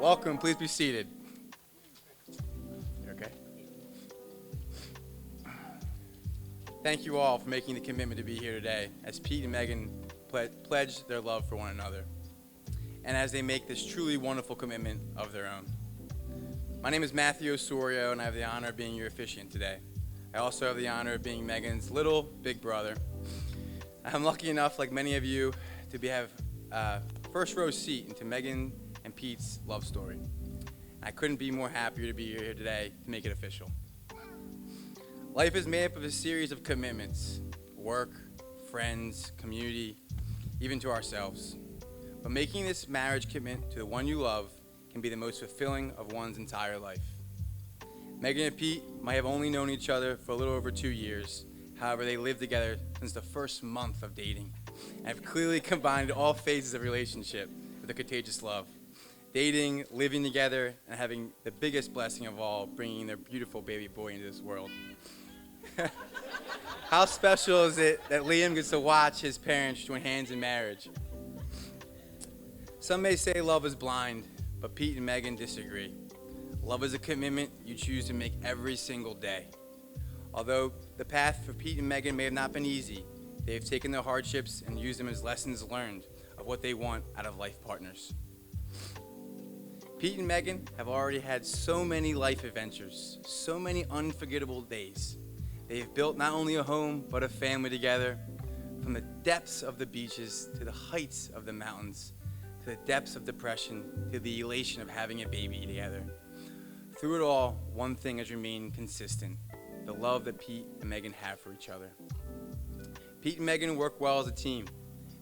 Welcome. Please be seated. You okay? Thank you all for making the commitment to be here today as Pete and Megan pledge their love for one another and as they make this truly wonderful commitment of their own. My name is Matthew Osorio, and I have the honor of being your officiant today. I also have the honor of being Megan's little big brother. I'm lucky enough, like many of you, to have first row seat into Megan and Pete's love story. I couldn't be more happier to be here today to make it official. Life is made up of a series of commitments: work, friends, community, even to ourselves. But making this marriage commitment to the one you love can be the most fulfilling of one's entire life. Megan and Pete might have only known each other for a little over 2 years. However, they lived together since the first month of dating and have clearly combined all phases of relationship with a contagious love. Dating, living together, and having the biggest blessing of all, bringing their beautiful baby boy into this world. How special is it that Liam gets to watch his parents join hands in marriage? Some may say love is blind, but Pete and Megan disagree. Love is a commitment you choose to make every single day. Although the path for Pete and Megan may have not been easy, they have taken their hardships and used them as lessons learned of what they want out of life partners. Pete and Megan have already had so many life adventures, so many unforgettable days. They have built not only a home, but a family together, from the depths of the beaches to the heights of the mountains, to the depths of depression, to the elation of having a baby together. Through it all, one thing has remained consistent: the love that Pete and Megan have for each other. Pete and Megan work well as a team.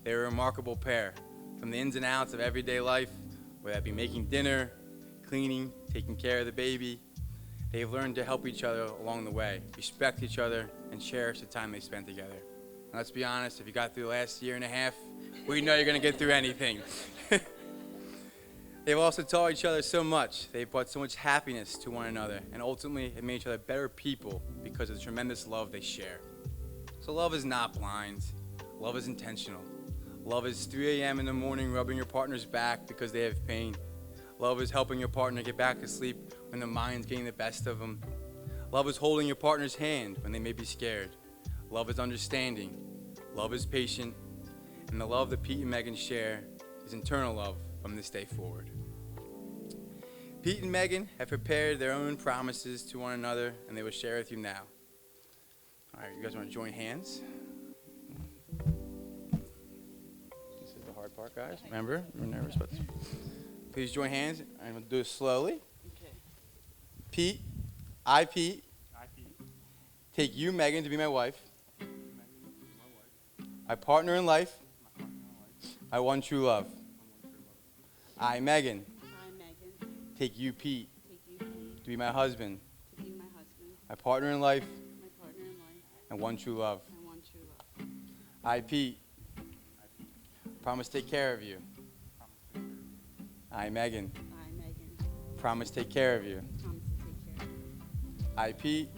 They're a remarkable pair. From the ins and outs of everyday life, whether that be making dinner, cleaning, taking care of the baby, they've learned to help each other along the way, respect each other, and cherish the time they spent together. And let's be honest, if you got through the last year and a half, we know you're going to get through anything. They've also taught each other so much. They've brought so much happiness to one another, and ultimately have made each other better people because of the tremendous love they share. So love is not blind. Love is intentional. Love is 3 a.m. in the morning rubbing your partner's back because they have pain. Love is helping your partner get back to sleep when the mind's getting the best of them. Love is holding your partner's hand when they may be scared. Love is understanding. Love is patient. And the love that Pete and Megan share is eternal love from this day forward. Pete and Megan have prepared their own promises to one another, and they will share with you now. All right, you guys want to join hands? This is the hard part, guys. Remember, we're nervous, but please join hands, and we'll do it slowly. Okay. Pete, Pete, take you, Megan, to be my wife. My partner in life. My one true love. I, Megan, take you, Pete, to be my husband. My partner in life. And one true love. I, Pete, promise to take care of you. I, Megan, promise to take care of you. I, Pete,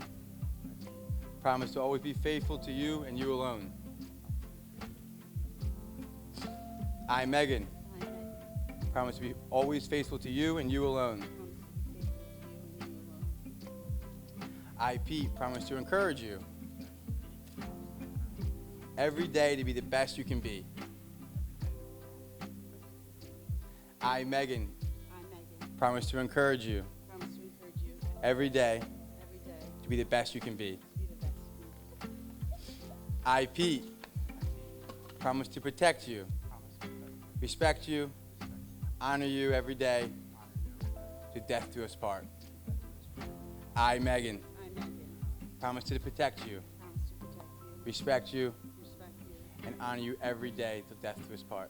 promise to always be faithful to you and you alone. I, Megan, promise to be always faithful to you and you alone. I, Pete, promise to encourage you every day to be the best you can be. I, Megan, promise to encourage you every day to be the best you can be. I, Pete, promise to protect you, respect you, honor you every day to death do us part. I, Megan, promise to protect you, respect you, and honor you every day till death do us part.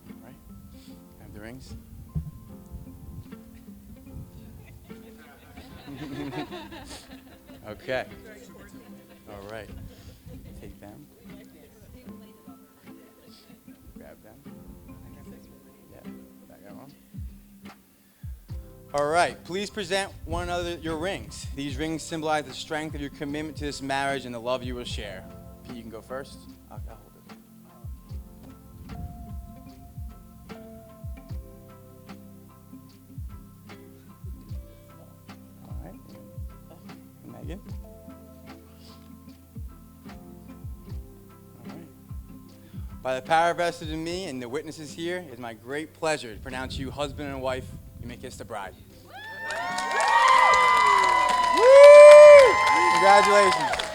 All right. Have the rings. Okay. All right. Take them. Grab them. Yeah. Back that one. All right. Please present one another your rings. These rings symbolize the strength of your commitment to this marriage and the love you will share. Pete, you can go first. I'll hold it. By the power vested in me and the witnesses here, it is my great pleasure to pronounce you husband and wife. You may kiss the bride. Woo! Congratulations.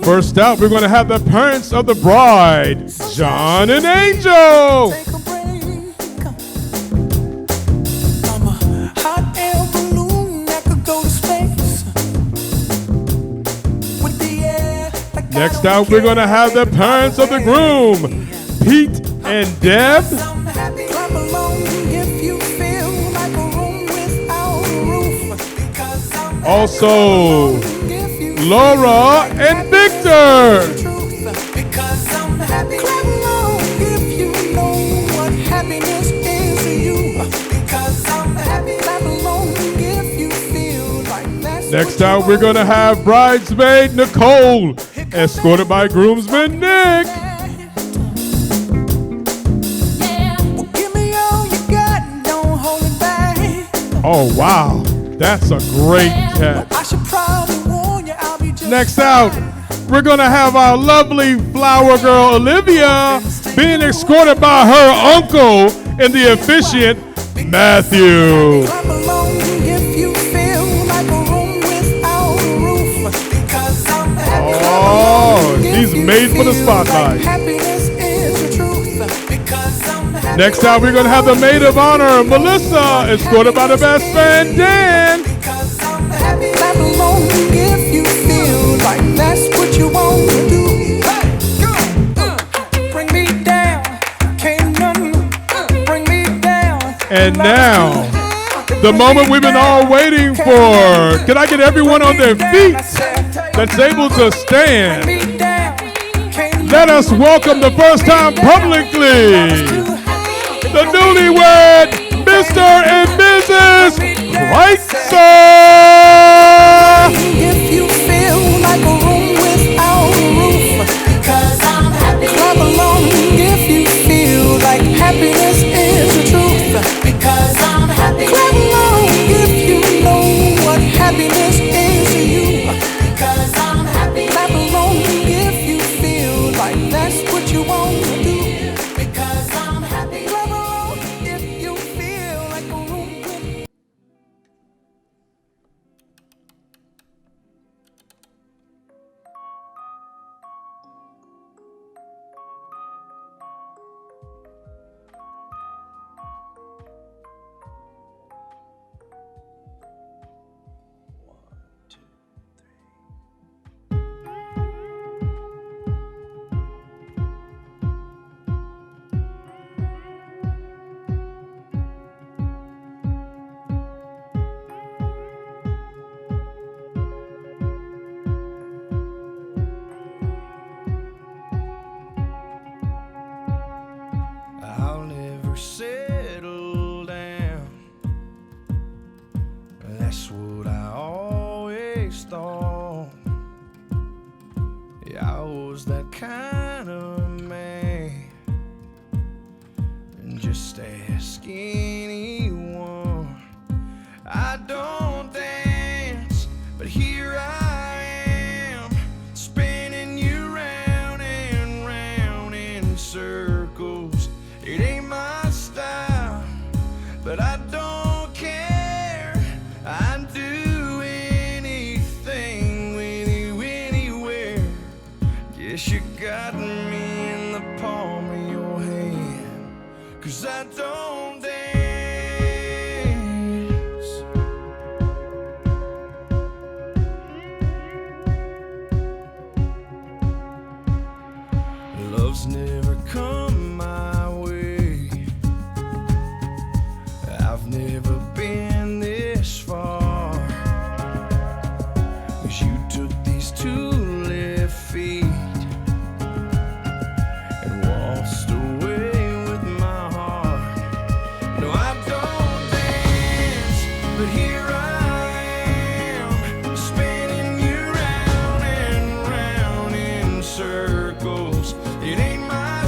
First out, we're going to have the parents of the bride, John and Angel. Take a break. I'm a hot air balloon that could go to space. With the air like Next out, we're going to have the parents of the groom, Pete and Deb. I'm happy. Clap along if you feel like a room without a roof. Because I'm happy. Also, If you Laura and Victor. truth. Because I'm happy. Clap along if you know what happiness is to you. Because I'm happy. Clap along if you feel like that's Next what you out, we're going to have bridesmaid Nicole, escorted by groomsman Nick. Well, give me all you got, don't hold it back. Oh, wow. That's a great catch. I should probably warn you, I'll be just Next out, we're going to have our lovely flower girl Olivia being escorted by her uncle and the officiant Matthew. clap along if you feel like a room without a roof. Because I'm happy. Oh, she's made for the spotlight. Happiness is the truth. Because I'm happy. Next out, we're going to have the maid of honor Melissa, escorted by the best friend Dan. Because I'm happy. Clap along if you feel like that's what you want to do. Hey, go. Bring me down. Can't nothing bring me down. And now, the moment we've been all waiting for. Can I get everyone on their feet that's able to stand? Me down. Can't Let us welcome the first time publicly the newlywed Mr. and Mrs. Kreitzer. if you feel like a room without a roof. Because I'm happy. Clap along if you feel like happiness is the truth. Because I'm happy. Clap along if you know what happiness is to you. Because I'm happy. Clap along if you feel like that's what you want to do. Because I'm happy. Clap along if you feel like a room with I'll never settle down. That's what I always thought. Yeah, I was that kind of man. And just ask anyone. I don't dance, but here I am, spinning you round and round in circles. It ain't my style, but I don't care. I'd do anything with you anywhere. Guess you got me in the palm of your hand, 'cause I don't dance. Love's never come my way. I've never been this far. 'Cause you took these 2 left feet and waltzed away with my heart. No, I don't dance, but here I am, spinning you round and round in circles. It ain't my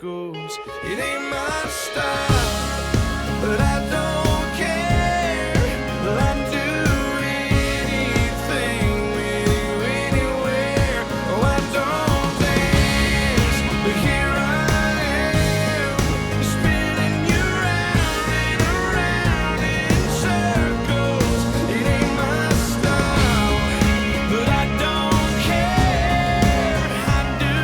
circles. It ain't my style, but I don't care. I'd do anything with you anywhere. Oh, I don't dance, but here I am, spinning you round and around in circles. It ain't my style, but I don't care. I'd do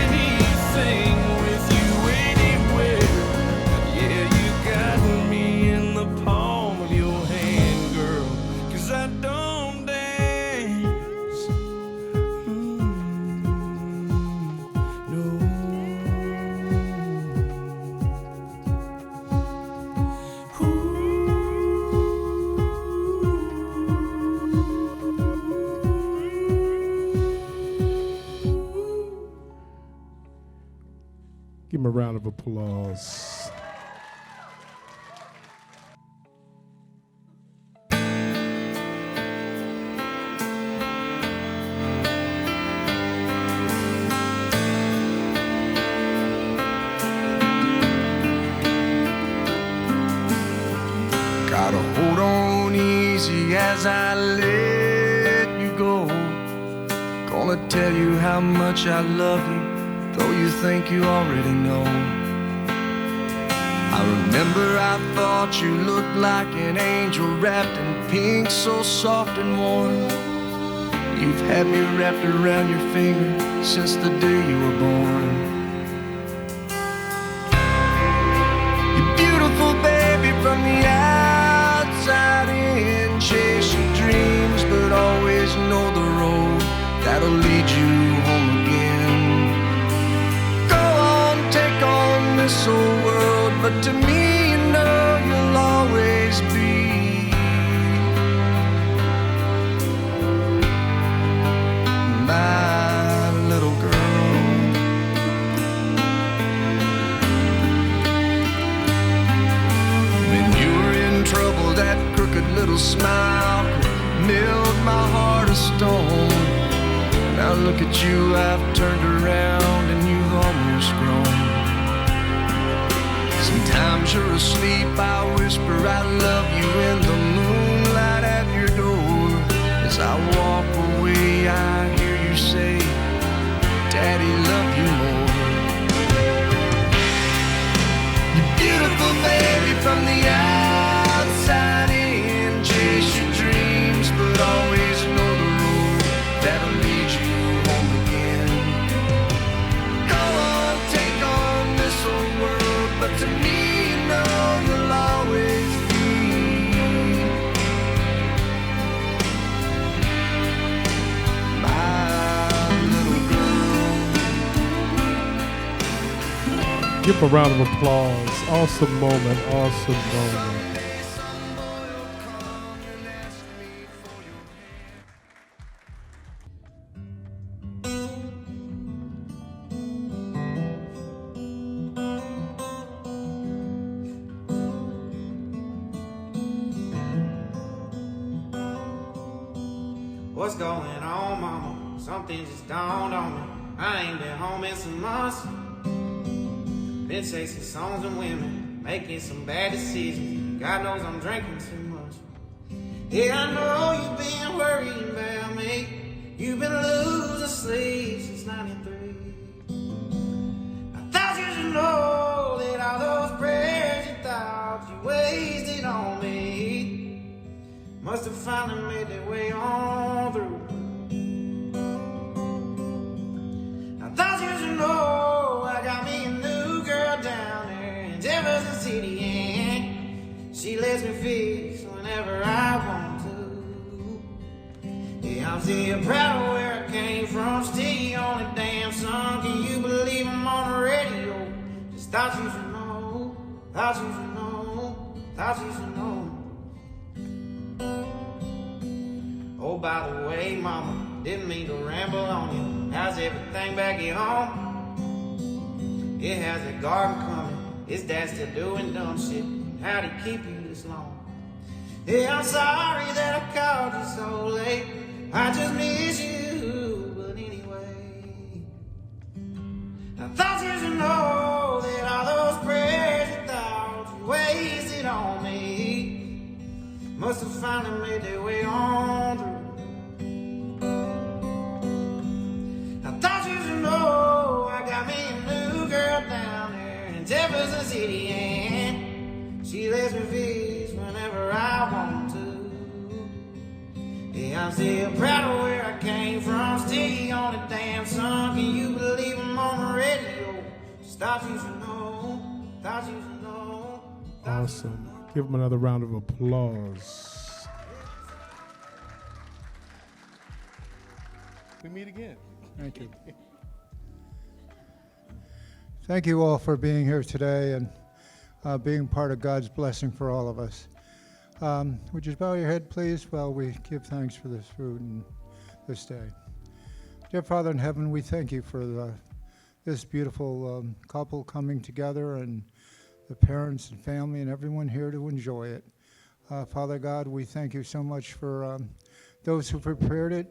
anything with you anywhere. Yeah, you got me in the palm of your hand, girl, 'cause I don't dance. No. Give him a round of applause. Gotta hold on easy as I let you go. Gonna tell you how much I love you, though you think you already know. I remember I thought you looked like an angel wrapped in pink, so soft and warm. You've had me wrapped around your finger since the day you were born. You're beautiful, baby, from the outside in. Chase your dreams, but always know the road that'll lead you home again. Go on, take on this whole world, but to me, you know you'll always be my little girl. When you were in trouble, that crooked little smile milled my heart of stone. Now look at you, I've turned around and you've almost grown. Sometimes you're asleep, I whisper I love you in the moonlight at your door. As I walk away, I hear you say, Daddy, love you more. You're beautiful, baby, from the outside in. Chase your dreams, but always know the road that'll lead you home again. Go on, take on this whole world, but to me, you know you'll always be my little girl. Give a round of applause. Awesome moment, awesome moment. What's going on, mama? Something just dawned on me. I ain't been home in some months. Been chasing songs and women, making some bad decisions. God knows I'm drinking too much. Yeah, I know you've been worrying about me. You've been losing sleep since 93. I thought you should know that all those prayers you thought you wasted on me must have finally made their way on through. I thought you should know I got me a new girl down there in Jefferson City, and she lets me fish whenever I want to. Yeah, I'm still proud of where I came from, still on the damn song. Can you believe I'm on the radio? Just thought you should know, thought you should know, thought you should know. Oh, by the way, mama, didn't mean to ramble on you. How's everything back at home? It has a garden coming. Is dad still doing dumb shit? How'd he keep you this long? Yeah, I'm sorry that I called you so late. I just miss you, but anyway, I thought you should know must have finally made their way on through. I thought you should know I got me a new girl down there in Jefferson City, and she lets me fish whenever I want to. Yeah, I'm still proud of where I came from, still on the damn sun. Can you believe I'm on the radio? Just thought you should know, thought you should know. Awesome. Give them another round of applause. We meet again. Thank you. Thank you all for being here today and being part of God's blessing for all of us. Would you bow your head, please, while we give thanks for this food and this day. Dear Father in heaven, we thank you for this beautiful couple coming together, and the parents and family and everyone here to enjoy it. Father God, we thank you so much for those who prepared it.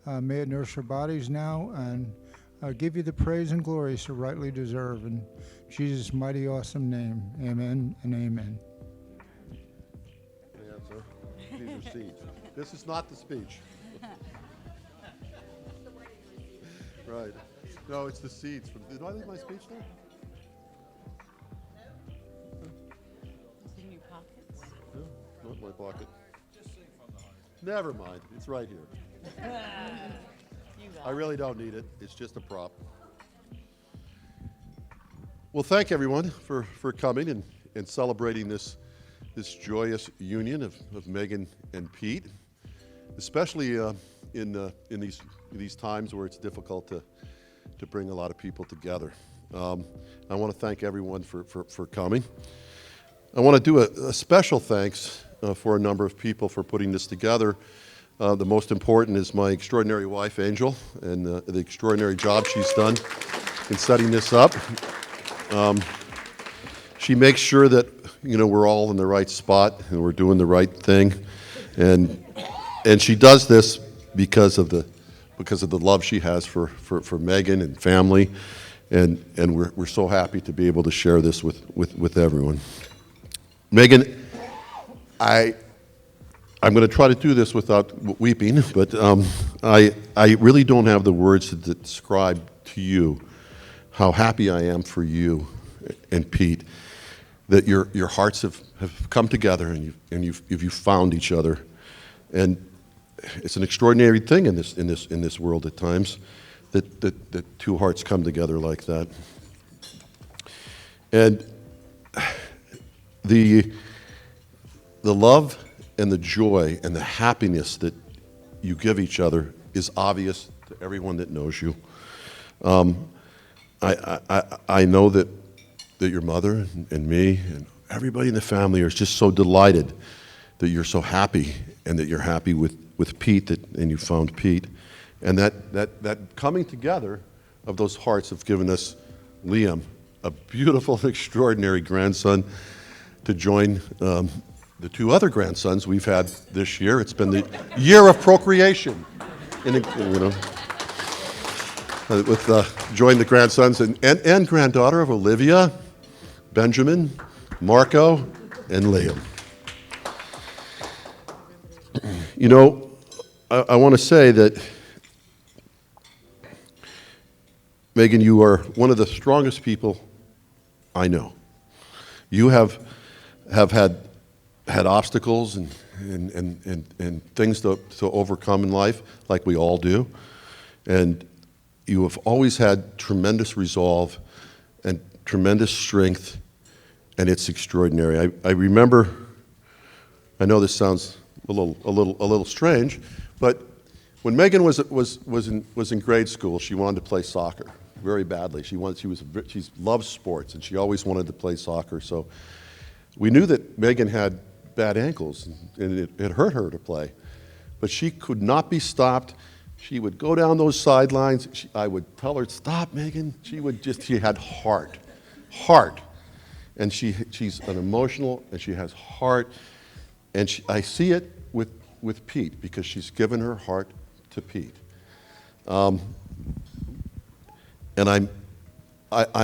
May it nourish your bodies now and give you the praise and glory so rightly deserve. In Jesus' mighty, awesome name, amen and amen. Answer. These are seeds. This is not the speech. Right. No, it's the seeds. Did I leave my speech there? In your pockets? No, not in my pocket. Never mind. It's right here. I really don't need it. It's just a prop. Well, thank everyone for coming and celebrating this joyous union of Megan and Pete, especially in these times where it's difficult to bring a lot of people together. I want to thank everyone for coming. I want to do a special thanks for a number of people for putting this together. The most important is my extraordinary wife, Angel, and the extraordinary job she's done in setting this up. She makes sure that we're all in the right spot and we're doing the right thing, and she does this because of the love she has for Megan and family, and we're so happy to be able to share this with everyone. Megan, I'm going to try to do this without weeping, but I really don't have the words to describe to you how happy I am for you and Pete, that your hearts have come together and you've found each other, and it's an extraordinary thing in this world at times that two hearts come together like that, and the love and the joy and the happiness that you give each other is obvious to everyone that knows you. I know that your mother and me and everybody in the family are just so delighted that you're so happy and that you're happy with Pete, and you found Pete. And that coming together of those hearts have given us Liam, a beautiful, extraordinary grandson, to join the two other grandsons we've had this year. It's been the year of procreation, join the grandsons and granddaughter of Olivia, Benjamin, Marco, and Liam. I want to say that, Megan, you are one of the strongest people I know. You have had obstacles and things to overcome in life, like we all do, and you have always had tremendous resolve and tremendous strength, and it's extraordinary. I remember. I know this sounds a little strange, but when Megan was in grade school, she wanted to play soccer very badly. She loves sports, and she always wanted to play soccer. So we knew that Megan had bad ankles, and it hurt her to play, but she could not be stopped. She would go down those sidelines. I would tell her, "Stop, Megan." She had heart, and she's an emotional, and she has heart, and I see it with Pete, because she's given her heart to Pete, and I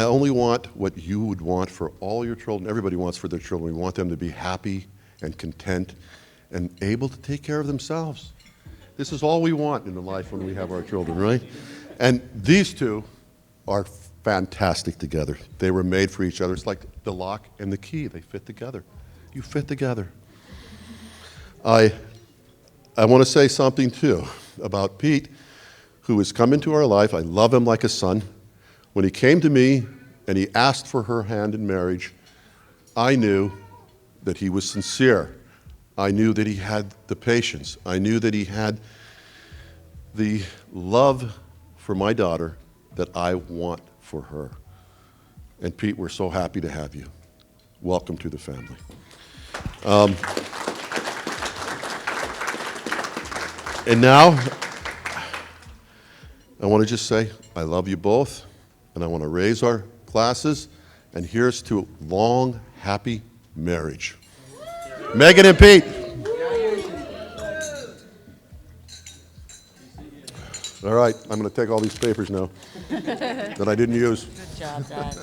only want what you would want for all your children. Everybody wants for their children. We want them to be happy and content and able to take care of themselves. This is all we want in the life when we have our children, right? And these two are fantastic together. They were made for each other. It's like the lock and the key. They fit together. You fit together. I want to say something, too, about Pete, who has come into our life. I love him like a son. When he came to me and he asked for her hand in marriage, I knew that he was sincere. I knew that he had the patience. I knew that he had the love for my daughter that I want for her. And Pete, we're so happy to have you. Welcome to the family. And now, I want to just say, I love you both, and I want to raise our glasses, and here's to long, happy marriage. Megan and Pete. All right, I'm going to take all these papers now that I didn't use. Good job, Dad.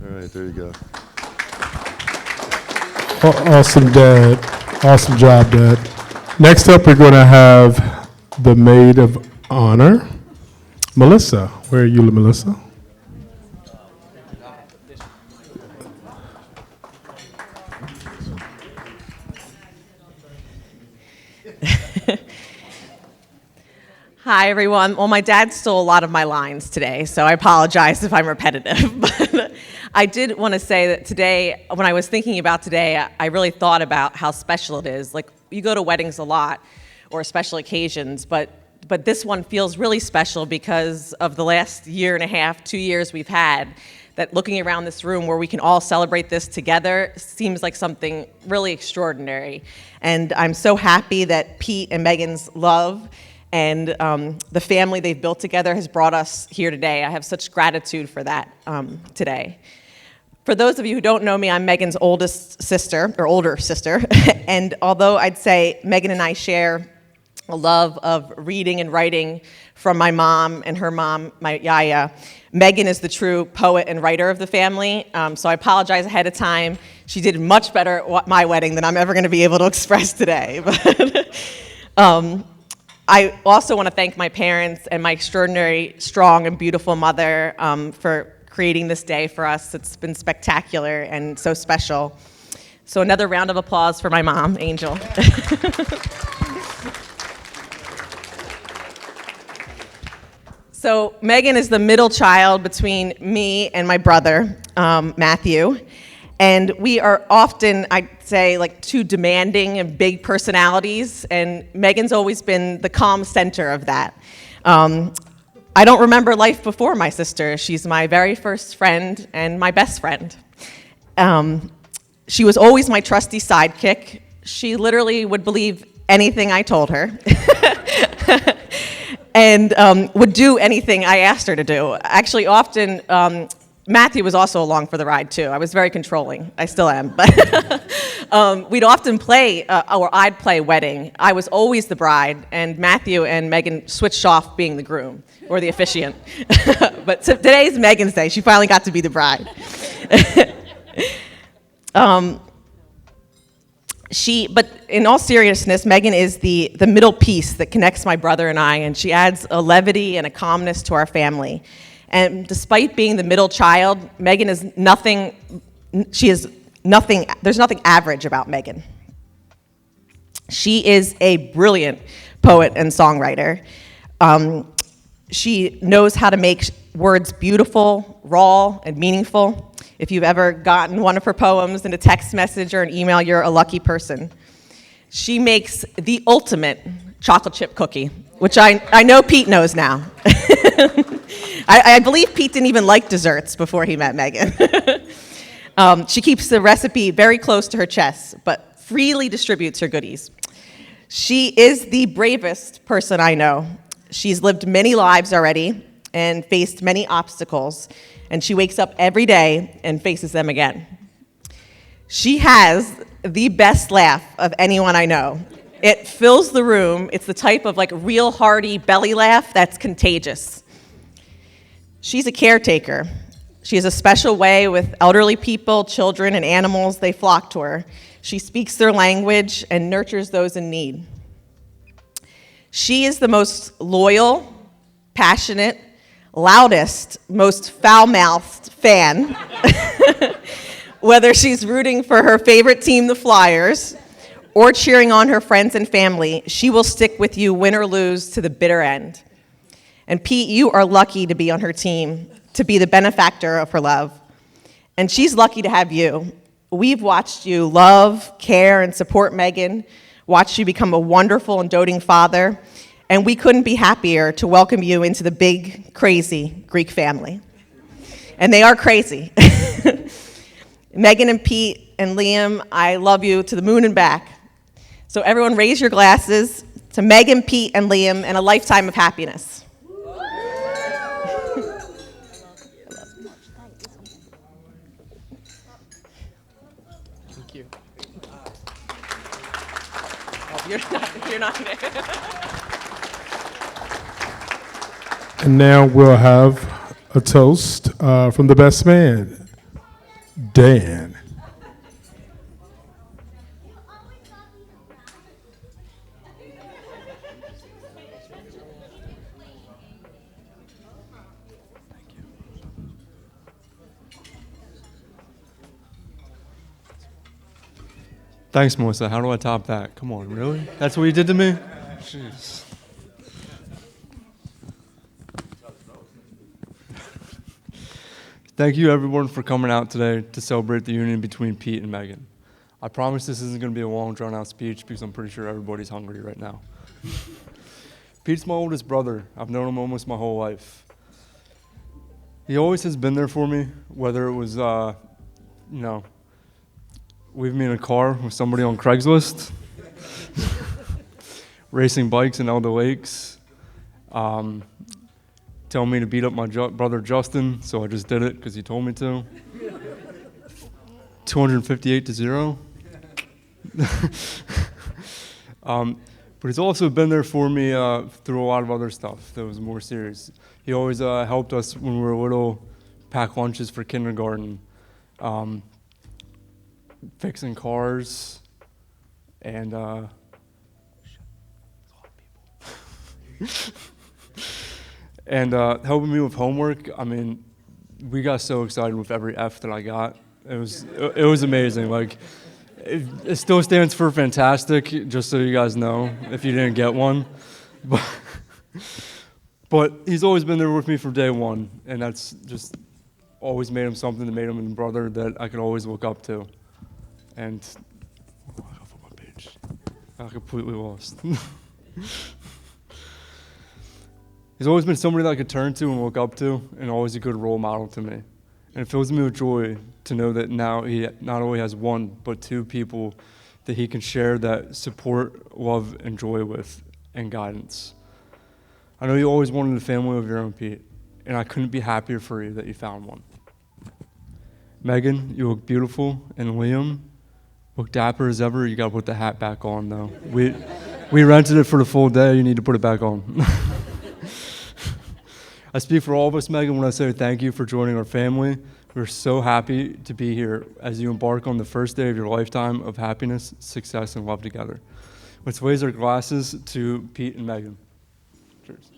All right, there you go. Awesome, Dad. Awesome job, Dad. Next up, we're going to have the maid of honor, Melissa. Where are you, Melissa? Hi, everyone. Well, my dad stole a lot of my lines today, so I apologize if I'm repetitive. But I did want to say that today, when I was thinking about today, I really thought about how special it is. Like, you go to weddings a lot or special occasions, but this one feels really special because of the last year and a half, 2 years we've had, that looking around this room where we can all celebrate this together seems like something really extraordinary. And I'm so happy that Pete and Megan's love and the family they've built together has brought us here today. I have such gratitude for that today. For those of you who don't know me, I'm Megan's oldest sister, or older sister, and although I'd say Megan and I share a love of reading and writing from my mom and her mom, my Yaya, Megan is the true poet and writer of the family, so I apologize ahead of time. She did much better at my wedding than I'm ever going to be able to express today. But I also want to thank my parents and my extraordinary, strong, and beautiful mother for creating this day for us. It's been spectacular and so special. So another round of applause for my mom, Angel. So Megan is the middle child between me and my brother, Matthew. And we are often, I'd say, like two demanding and big personalities, and Megan's always been the calm center of that. I don't remember life before my sister. She's my very first friend and my best friend. She was always my trusty sidekick. She literally would believe anything I told her. And would do anything I asked her to do. Actually, often, Matthew was also along for the ride, too. I was very controlling. I still am. But we'd often play, or I'd play wedding. I was always the bride, and Matthew and Megan switched off being the groom or the officiant. But today's Megan's day. She finally got to be the bride. But in all seriousness, Megan is the middle piece that connects my brother and I, and she adds a levity and a calmness to our family. And despite being the middle child, Megan is nothing, there's nothing average about Megan. She is a brilliant poet and songwriter. She knows how to make words beautiful, raw, and meaningful. If you've ever gotten one of her poems in a text message or an email, you're a lucky person. She makes the ultimate chocolate chip cookie, which I know Pete knows now. I believe Pete didn't even like desserts before he met Megan. She keeps the recipe very close to her chest, but freely distributes her goodies. She is the bravest person I know. She's lived many lives already and faced many obstacles, and she wakes up every day and faces them again. She has the best laugh of anyone I know. It fills the room. It's the type of like real hearty belly laugh that's contagious. She's a caretaker. She has a special way with elderly people, children, and animals. They flock to her. She speaks their language and nurtures those in need. She is the most loyal, passionate, loudest, most foul-mouthed fan. Whether she's rooting for her favorite team, the Flyers, or cheering on her friends and family, she will stick with you, win or lose, to the bitter end. And Pete, you are lucky to be on her team, to be the benefactor of her love. And she's lucky to have you. We've watched you love, care, and support Megan, watched you become a wonderful and doting father, and we couldn't be happier to welcome you into the big, crazy Greek family. And they are crazy. Megan and Pete and Liam, I love you to the moon and back. So everyone raise your glasses to Megan, Pete, and Liam and a lifetime of happiness. Thank you. Oh, you're not there. And now we'll have a toast from the best man, Dan. Thanks, Melissa. How do I top that? Come on, really? That's what you did to me? Jeez. Thank you, everyone, for coming out today to celebrate the union between Pete and Megan. I promise this isn't going to be a long, drawn-out speech because I'm pretty sure everybody's hungry right now. Pete's my oldest brother. I've known him almost my whole life. He always has been there for me, whether it was, leaving me in a car with somebody on Craigslist, racing bikes in Elder Lakes, telling me to beat up my brother Justin, so I just did it because he told me to. 258-0. But he's also been there for me through a lot of other stuff that was more serious. He always helped us when we were little, pack lunches for kindergarten, fixing cars, and and helping me with homework. I mean, we got so excited with every F that I got. It was amazing. Like, it still stands for fantastic, just so you guys know, if you didn't get one. But he's always been there with me from day one, and that's just always made him something that made him a brother that I could always look up to. And I got off my page. I completely lost. He's always been somebody that I could turn to and look up to, and always a good role model to me. And it fills me with joy to know that now he not only has one, but two people that he can share that support, love, and joy with, and guidance. I know you always wanted a family of your own, Pete, and I couldn't be happier for you that you found one. Megan, you look beautiful, and Liam, look dapper as ever. You gotta put the hat back on, though. We rented it for the full day. You need to put it back on. I speak for all of us, Megan, when I say thank you for joining our family. We're so happy to be here as you embark on the first day of your lifetime of happiness, success, and love together. Let's raise our glasses to Pete and Megan. Cheers.